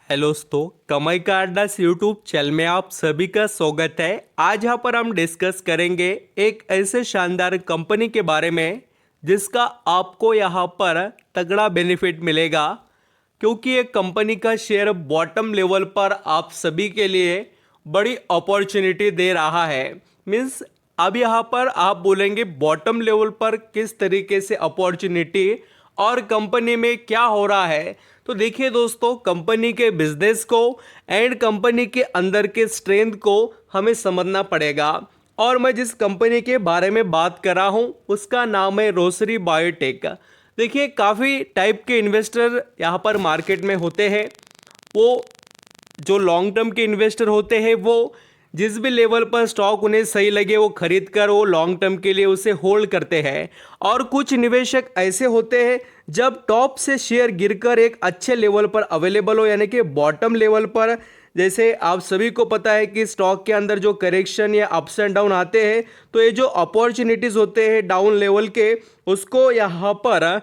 Hello दोस्तों, कमाई का अड्डा यूट्यूब चैनल में आप सभी का स्वागत है। आज यहाँ पर हम डिस्कस करेंगे एक ऐसे शानदार कंपनी के बारे में जिसका आपको यहाँ पर तगड़ा बेनिफिट मिलेगा, क्योंकि ये कंपनी का शेयर बॉटम लेवल पर आप सभी के लिए बड़ी अपॉर्चुनिटी दे रहा है। मीन्स अब यहाँ पर आप बोलेंगे बॉटम लेवल पर किस तरीके से अपॉर्चुनिटी और कंपनी में क्या हो रहा है। तो देखिए दोस्तों, कंपनी के बिजनेस को एंड कंपनी के अंदर के स्ट्रेंथ को हमें समझना पड़ेगा। और मैं जिस कंपनी के बारे में बात कर रहा हूँ उसका नाम है रोसरी बायोटेक। देखिए, काफ़ी टाइप के इन्वेस्टर यहाँ पर मार्केट में होते हैं। वो जो लॉन्ग टर्म के इन्वेस्टर होते हैं वो जिस भी लेवल पर स्टॉक उन्हें सही लगे वो खरीद कर वो लॉन्ग टर्म के लिए उसे होल्ड करते हैं। और कुछ निवेशक ऐसे होते हैं जब टॉप से शेयर गिरकर एक अच्छे लेवल पर अवेलेबल हो, यानी कि बॉटम लेवल पर। जैसे आप सभी को पता है कि स्टॉक के अंदर जो करेक्शन या अप्स एंड डाउन आते हैं, तो ये जो अपॉर्चुनिटीज़ होते हैं डाउन लेवल के, उसको यहाँ पर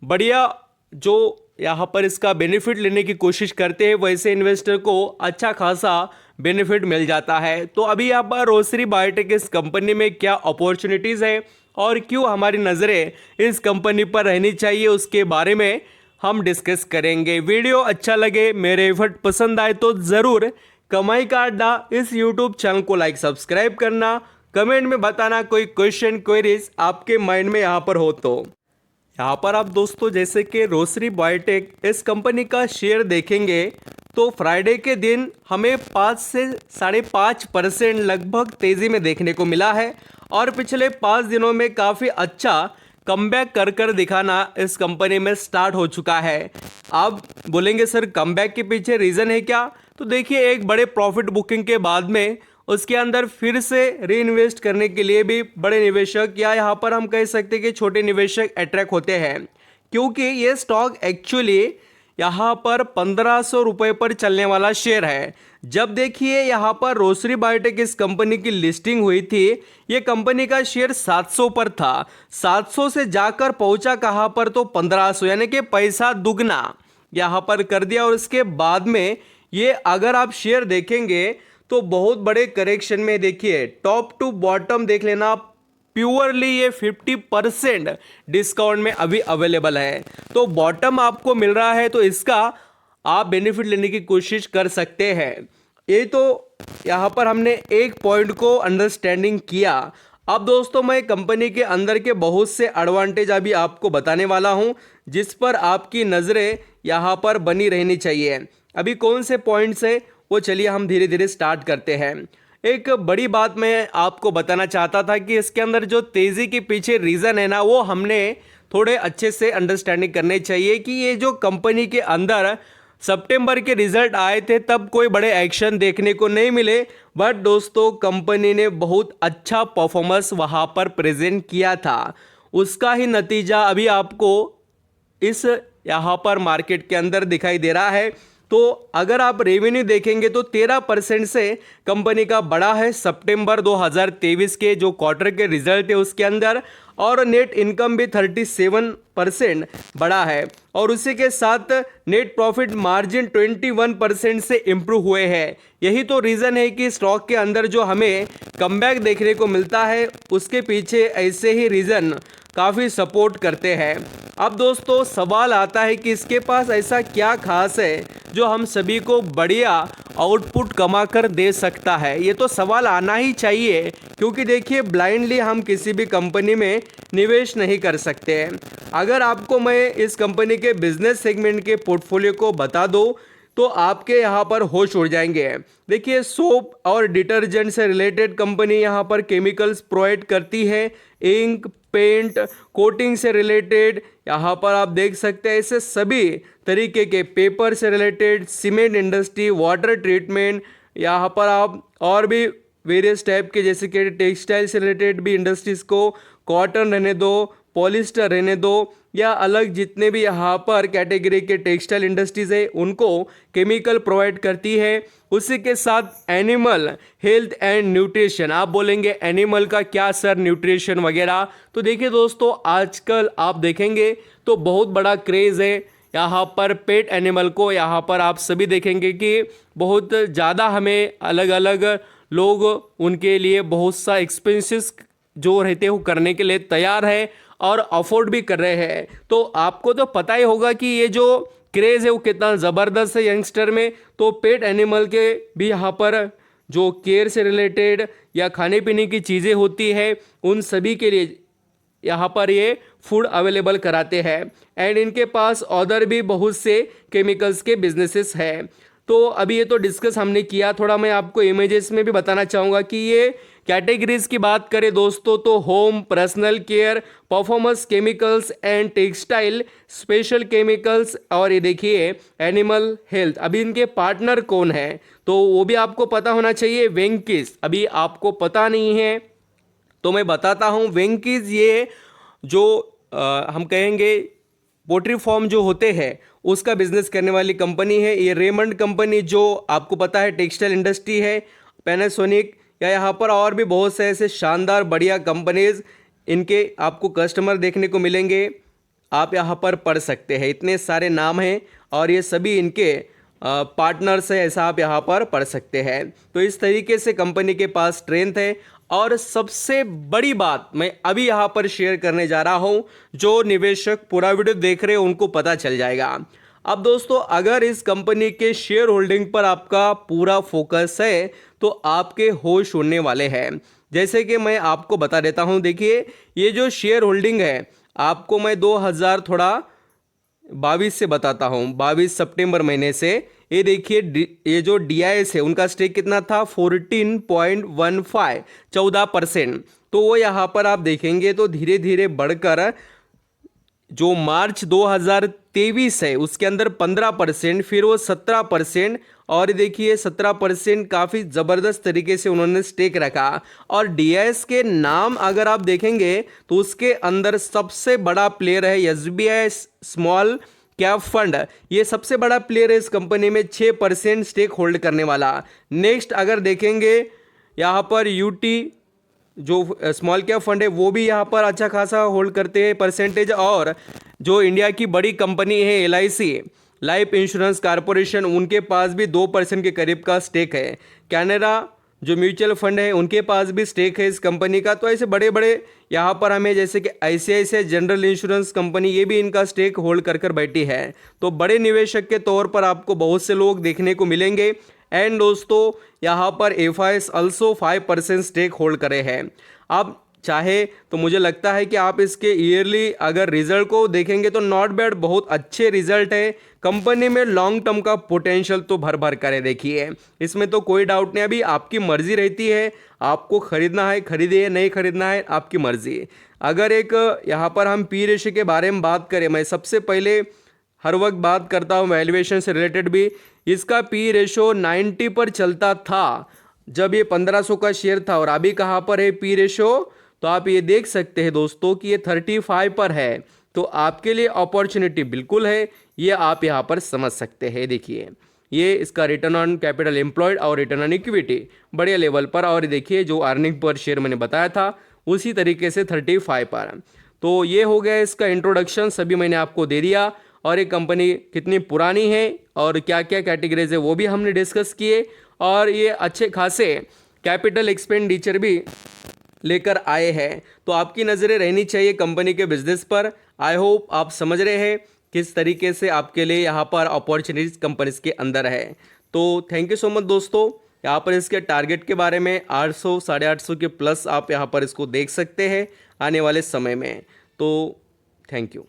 बढ़िया जो यहाँ पर इसका बेनिफिट लेने की कोशिश करते हैं, वैसे इन्वेस्टर को अच्छा खासा बेनिफिट मिल जाता है। तो अभी यहाँ पर रोसरी बायोटेक इस कंपनी में क्या अपॉर्चुनिटीज़ है और क्यों हमारी नज़रें इस कंपनी पर रहनी चाहिए, उसके बारे में हम डिस्कस करेंगे। वीडियो अच्छा लगे, मेरे एफर्ट पसंद आए तो ज़रूर कमाई का अड्डा इस यूट्यूब चैनल को लाइक सब्सक्राइब करना, कमेंट में बताना कोई क्वेश्चन क्वेरीज आपके माइंड में यहाँ पर हो तो। यहाँ पर आप दोस्तों जैसे कि रोसरी बायोटेक इस कंपनी का शेयर देखेंगे तो फ्राइडे के दिन हमें 5 से 5.5% लगभग तेज़ी में देखने को मिला है। और पिछले 5 दिनों में काफ़ी अच्छा कमबैक कर दिखाना इस कंपनी में स्टार्ट हो चुका है। आप बोलेंगे सर कमबैक के पीछे रीज़न है क्या? तो देखिए, एक बड़े प्रॉफिट बुकिंग के बाद में उसके अंदर फिर से री इन्वेस्ट करने के लिए भी बड़े निवेशक या यहाँ पर हम कह सकते हैं कि छोटे निवेशक अट्रैक्ट होते हैं, क्योंकि ये स्टॉक एक्चुअली यहाँ पर 1500 रुपये पर चलने वाला शेयर है। जब देखिए यहाँ पर रोसरी बायोटेक इस कंपनी की लिस्टिंग हुई थी, ये कंपनी का शेयर 700 पर था। 700 से जाकर पहुँचा कहाँ पर, तो 1500, यानी कि पैसा दुगना यहाँ पर कर दिया। और इसके बाद में ये अगर आप शेयर देखेंगे तो बहुत बड़े करेक्शन में, देखिए टॉप टू बॉटम देख लेना, प्योरली ये 50% डिस्काउंट में अभी अवेलेबल है। तो बॉटम आपको मिल रहा है तो इसका आप बेनिफिट लेने की कोशिश कर सकते हैं। ये तो यहाँ पर हमने एक पॉइंट को अंडरस्टैंडिंग किया। अब दोस्तों, मैं कंपनी के अंदर के बहुत से एडवांटेज अभी आपको बताने वाला हूँ जिस पर आपकी नज़रें यहाँ पर बनी रहनी चाहिए। अभी कौन से पॉइंट्स है वो चलिए हम धीरे धीरे स्टार्ट करते हैं। एक बड़ी बात मैं आपको बताना चाहता था कि इसके अंदर जो तेज़ी के पीछे रीज़न है ना, वो हमने थोड़े अच्छे से अंडरस्टैंडिंग करने चाहिए कि ये जो कंपनी के अंदर सितंबर के रिजल्ट आए थे तब कोई बड़े एक्शन देखने को नहीं मिले, बट दोस्तों कंपनी ने बहुत अच्छा परफॉर्मेंस वहाँ पर प्रेजेंट किया था। उसका ही नतीजा अभी आपको इस यहाँ पर मार्केट के अंदर दिखाई दे रहा है। तो अगर आप रेवेन्यू देखेंगे तो 13% से कंपनी का बढ़ा है सितंबर 2023 के जो क्वार्टर के रिजल्ट है उसके अंदर। और नेट इनकम भी 37% बढ़ा है। और उसी के साथ नेट प्रॉफिट मार्जिन 21% से इम्प्रूव हुए हैं। यही तो रीज़न है कि स्टॉक के अंदर जो हमें कमबैक देखने को मिलता है उसके पीछे ऐसे ही रीज़न काफ़ी सपोर्ट करते हैं। अब दोस्तों सवाल आता है कि इसके पास ऐसा क्या खास है जो हम सभी को बढ़िया आउटपुट कमा कर दे सकता है। ये तो सवाल आना ही चाहिए, क्योंकि देखिए ब्लाइंडली हम किसी भी कंपनी में निवेश नहीं कर सकते हैं। अगर आपको मैं इस कंपनी के बिजनेस सेगमेंट के पोर्टफोलियो को बता दूं तो आपके यहाँ पर होश उड़ जाएंगे। देखिए, सोप और डिटर्जेंट से रिलेटेड कंपनी यहाँ पर केमिकल्स प्रोवाइड करती है, इंक, पेंट, कोटिंग से रिलेटेड यहाँ पर आप देख सकते हैं। ऐसे सभी तरीके के पेपर से related, cement industry, water treatment, यहाँ पर आप और भी वेरियस टाइप के जैसे कि टेक्सटाइल से रिलेटेड भी इंडस्ट्रीज़ को, कॉटन रहने दो, पॉलिस्टर रहने दो, या अलग जितने भी यहाँ पर कैटेगरी के टेक्सटाइल इंडस्ट्रीज़ है उनको केमिकल प्रोवाइड करती है। उसी के साथ एनिमल हेल्थ एंड न्यूट्रिशन। आप बोलेंगे एनिमल का क्या सर, न्यूट्रिशन वगैरह? तो देखिए दोस्तों, आजकल आप देखेंगे तो बहुत बड़ा क्रेज़ है यहाँ पर पेट एनिमल को यहाँ पर आप सभी देखेंगे कि बहुत ज़्यादा हमें अलग अलग लोग उनके लिए बहुत सा एक्सपेंसेस जो रहते हैं वो करने के लिए तैयार है और अफोर्ड भी कर रहे हैं। तो आपको तो पता ही होगा कि ये जो क्रेज़ है वो कितना ज़बरदस्त है यंगस्टर में। तो पेट एनिमल के भी यहाँ पर जो केयर से रिलेटेड या खाने पीने की चीज़ें होती है उन सभी के लिए यहाँ पर ये फूड अवेलेबल कराते हैं। एंड इनके पास अदर भी बहुत से केमिकल्स के बिजनेसेस हैं। तो अभी ये तो डिस्कस हमने किया, थोड़ा मैं आपको इमेजेस में भी बताना चाहूँगा कि ये कैटेगरीज की बात करें दोस्तों तो home, personal care, performance chemicals and textile, special chemicals और ये देखिए एनिमल हेल्थ। अभी इनके पार्टनर कौन है तो वो भी आपको पता होना चाहिए, वेंकीज। अभी आपको पता नहीं है तो मैं बताता हूँ। वेंकीज ये जो हम कहेंगे पोल्ट्री फार्म जो होते हैं उसका बिजनेस करने वाली कंपनी है। ये रेमंड कंपनी जो आपको पता है टेक्सटाइल इंडस्ट्री है, पैनासोनिक या यहाँ पर और भी बहुत से ऐसे शानदार बढ़िया कंपनीज इनके आपको कस्टमर देखने को मिलेंगे। आप यहाँ पर पढ़ सकते हैं, इतने सारे नाम हैं और ये सभी इनके पार्टनर्स है, ऐसा आप यहाँ पर पढ़ सकते हैं। तो इस तरीके से कंपनी के पास स्ट्रेंथ है। और सबसे बड़ी बात मैं अभी यहाँ पर शेयर करने जा रहा हूँ, जो निवेशक पूरा वीडियो देख रहे हैं उनको पता चल जाएगा। अब दोस्तों अगर इस कंपनी के शेयर होल्डिंग पर आपका पूरा फोकस है तो आपके होश उड़ने वाले हैं। जैसे कि मैं आपको बता देता हूँ, देखिए ये जो शेयर होल्डिंग है आपको मैं 2022 से बताता हूँ, 22 सितंबर महीने से। ये देखिए ये जो DIS है उनका स्टेक कितना था 14.15 14%। तो वो यहाँ पर आप देखेंगे तो धीरे धीरे बढ़कर जो मार्च 2023 है उसके अंदर 15%, फिर वो 17%, और देखिए 17% काफ़ी ज़बरदस्त तरीके से उन्होंने स्टेक रखा। और DIS के नाम अगर आप देखेंगे तो उसके अंदर सबसे बड़ा प्लेयर है SBI स्मॉल कैप फंड। ये सबसे बड़ा प्लेयर है इस कंपनी में, 6% स्टेक होल्ड करने वाला। नेक्स्ट अगर देखेंगे यहाँ पर UT जो स्मॉल कैप फंड है वो भी यहाँ पर अच्छा खासा होल्ड करते हैं परसेंटेज। और जो इंडिया की बड़ी कंपनी है LIC लाइफ इंश्योरेंस कॉरपोरेशन, उनके पास भी 2% के करीब का स्टेक है। कैनरा जो म्यूचुअल फंड है उनके पास भी स्टेक है इस कंपनी का। तो ऐसे बड़े बड़े यहाँ पर हमें जैसे कि ICICI जनरल इंश्योरेंस कंपनी, ये भी इनका स्टेक होल्ड कर बैठी है। तो बड़े निवेशक के तौर पर आपको बहुत से लोग देखने को मिलेंगे। एंड दोस्तों यहाँ पर FIS ऑल्सो 5% स्टेक होल्ड करे हैं। आप चाहे तो मुझे लगता है कि आप इसके ईयरली अगर रिजल्ट को देखेंगे तो नॉट बैड, बहुत अच्छे रिजल्ट है। कंपनी में लॉन्ग टर्म का पोटेंशियल तो भर भर करे, देखिए इसमें तो कोई डाउट नहीं। अभी आपकी मर्जी रहती है, आपको खरीदना है खरीदिए, नहीं खरीदना है आपकी मर्जी। अगर एक यहाँ पर हम P रेशियो के बारे में बात करें, मैं सबसे पहले हर वक्त बात करता हूँ वैल्यूएशन से रिलेटेड भी। इसका P रेशो 90 पर चलता था जब ये 1500 का शेयर था, और अभी कहाँ पर है P रेशो, तो आप ये देख सकते हैं दोस्तों कि ये 35 पर है। तो आपके लिए अपॉर्चुनिटी बिल्कुल है, ये आप यहाँ पर समझ सकते हैं। देखिए ये इसका रिटर्न ऑन कैपिटल एम्प्लॉयड और रिटर्न ऑन इक्विटी बड़े लेवल पर, और देखिए जो अर्निंग पर शेयर मैंने बताया था उसी तरीके से 35 पर। तो ये हो गया इसका इंट्रोडक्शन, सभी मैंने आपको दे दिया। और ये कंपनी कितनी पुरानी है और क्या क्या कैटेगरीज है वो भी हमने डिस्कस किए, और ये अच्छे खासे कैपिटल एक्सपेंडिचर भी लेकर आए हैं। तो आपकी नज़रें रहनी चाहिए कंपनी के बिजनेस पर। आई होप आप समझ रहे हैं किस तरीके से आपके लिए यहाँ पर अपॉर्चुनिटीज कंपनीज के अंदर है। तो थैंक यू सो मच दोस्तों। यहाँ पर इसके टारगेट के बारे में 800 850 के प्लस आप यहाँ पर इसको देख सकते हैं आने वाले समय में। तो थैंक यू।